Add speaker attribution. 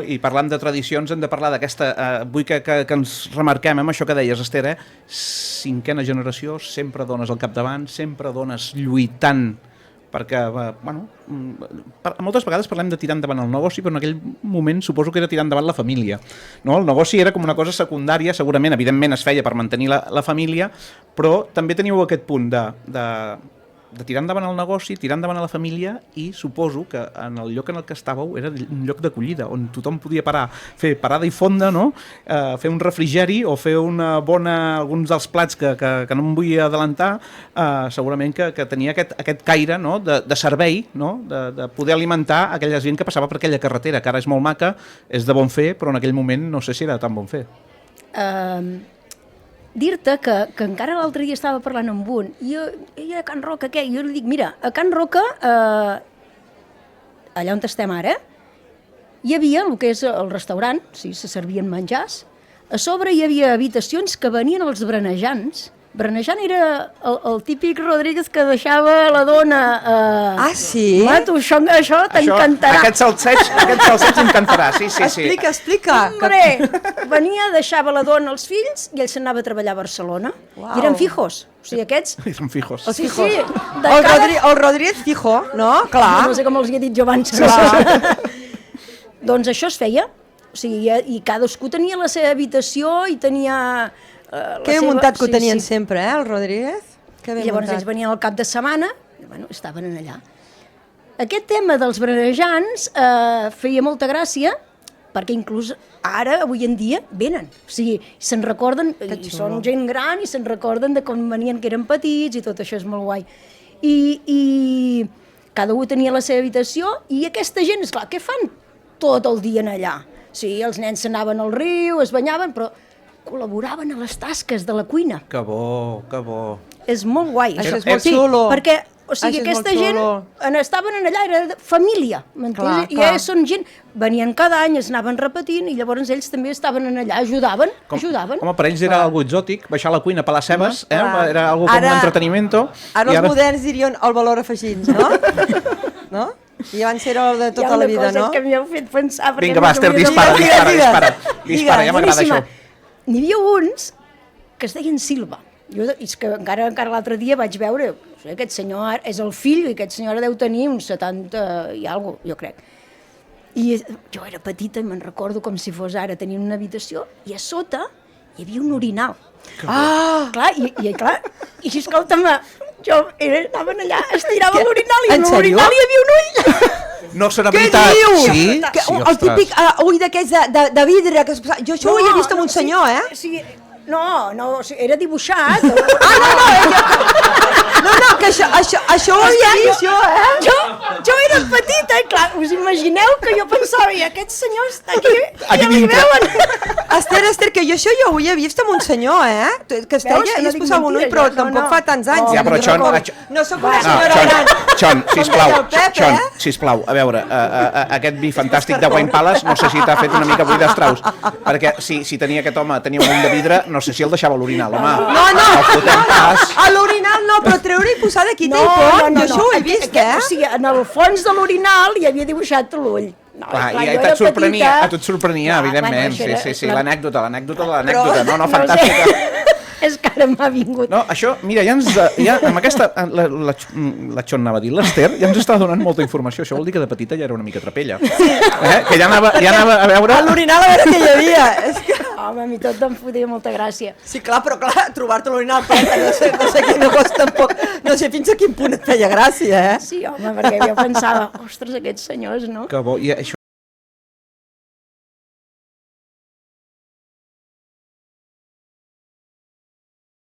Speaker 1: I parlant de tradicions hem de parlar d'aquesta, vull que ens remarquem amb això que deies, Esther, 5a generació, sempre dones al capdavant, sempre dones lluitant, perquè, moltes vegades parlem de tirar endavant el negoci, però en aquell moment suposo que era tirar endavant la família. No? El negoci era com una cosa secundària, segurament, evidentment es feia per mantenir la família, però també teníeu aquest punt de tirar endavant el negoci, tirar endavant a la família, i suposo que en el lloc en el que estàveu era un lloc d'acollida, on tothom podia parar, fer parada i fonda, no? Fer un refrigeri o fer alguns dels plats que no em vull adelantar, segurament que tenia aquest caire, no? de servei, no? de poder alimentar aquella gent que passava per aquella carretera, que ara és molt maca, és de bon fer, però en aquell moment no sé si era tan bon fer.
Speaker 2: Dir-te que encara l'altre dia estava parlant amb un, i a Can Roca què? Jo li dic, mira, a Can Roca, allà on estem ara, hi havia el que és el restaurant, sí, se servien menjars, a sobre hi havia habitacions que venien els brenejants. Brenejant era el típic Rodríguez que deixava la dona...
Speaker 3: sí?
Speaker 2: Mato, això t'encantarà.
Speaker 1: Aquest salseig encantarà, sí.
Speaker 3: Explica.
Speaker 2: Hombre, venia, deixava la dona als fills i ell s'anava a treballar a Barcelona.
Speaker 3: Uau.
Speaker 2: I eren fijos. O sigui, aquests...
Speaker 1: Eren fijos.
Speaker 2: Sí.
Speaker 3: El Rodríguez fijo, no? Clar.
Speaker 2: No sé com els hi he dit jo abans. Doncs això es feia. O sigui, i cadascú tenia la seva habitació i tenia...
Speaker 3: Que ben muntat que ho tenien sempre, el Rodríguez?
Speaker 2: I llavors ells venien al cap de setmana i estaven allà. Aquest tema dels brenejants feia molta gràcia perquè inclús ara, avui en dia, venen. O sigui, se'n recorden, i són gent gran i se'n recorden de com venien que eren petits i tot això és molt guai. I cada un tenia la seva habitació i aquesta gent, esclar, què fan tot el dia allà? Sí, els nens s'anaven al riu, es banyaven, però col·laboraven a les tasques de la cuina.
Speaker 1: Que bo.
Speaker 2: És molt guai.
Speaker 3: Això és molt xulo.
Speaker 2: Perquè, o sigui, aquesta gent estaven allà, era família, m'entens? I són gent, venien cada any, es anaven repetint, i llavors ells també estaven allà, ajudaven.
Speaker 1: Home, per ells era algo exòtic, baixar a la cuina per les cebes, era algo com un entretenimiento.
Speaker 3: Ara els moderns dirien el valor afegit, no? No? I abans era de tota la vida, no?
Speaker 2: Hi ha una cosa que m'heu fet pensar...
Speaker 1: Vinga, va, Esther, dispara, ja m'agrada això.
Speaker 2: N'hi havia uns que es deien Silva. És que encara l'altre dia vaig veure, aquest senyor és el fill i aquest senyor deu tenir uns 70 i alguna cosa, jo crec. I jo era petita i me'n recordo com si fos ara, tenia una habitació i a sota hi havia un orinal. Clar, i escolta'm, jo anaven allà, estirava l'orinal i en l'orinal hi havia un ull.
Speaker 1: No serà veritat.
Speaker 3: Què dius?
Speaker 1: Sí,
Speaker 3: el típic ull d'aquests de vidre. Jo això ho he vist amb un senyor,
Speaker 2: Sí, no, era dibuixat.
Speaker 3: No, que això ho havia vist jo,
Speaker 2: Jo era petita, clar, us imagineu que jo pensava, i aquest senyor està aquí, ja li veuen.
Speaker 3: Esther, que jo això ja ho he vist amb un senyor, que es deia i es posava un ull, però tampoc fa tants anys.
Speaker 1: Ja, però
Speaker 3: no sóc una senyora gran.
Speaker 1: Xon, sisplau, a veure, aquest vi fantàstic de Wine Palace, no sé si t'ha fet una mica bull d'estraus, perquè si tenia aquest home, tenia un ull de vidre, no sé si el deixava a l'orinal, home.
Speaker 3: No, a l'orinal no, però treure i posar d'aquí té pont, jo això ho he vist,
Speaker 2: O sigui, en el fons de l'orinal hi havia dibuixat l'ull.
Speaker 1: I a tu et sorprenia, evidentment, sí, l'anècdota, no, fantàstica.
Speaker 2: És que ara m'ha vingut.
Speaker 1: No, això, mira, amb aquesta, la Xon anava a dir, l'Esther ja ens està donant molta informació, això vol dir que de petita ja era una mica trapella. Que ja anava a veure...
Speaker 3: A l'orinal a veure què hi havia.
Speaker 2: Home, a mi tot em fotia molta gràcia.
Speaker 3: Sí, clar, però trobar-te l'orinal, no sé quina cosa tampoc, no sé fins a quin punt et feia gràcia,
Speaker 2: Sí, home, perquè jo pensava, ostres, aquests senyors, no?
Speaker 1: Que bo, i això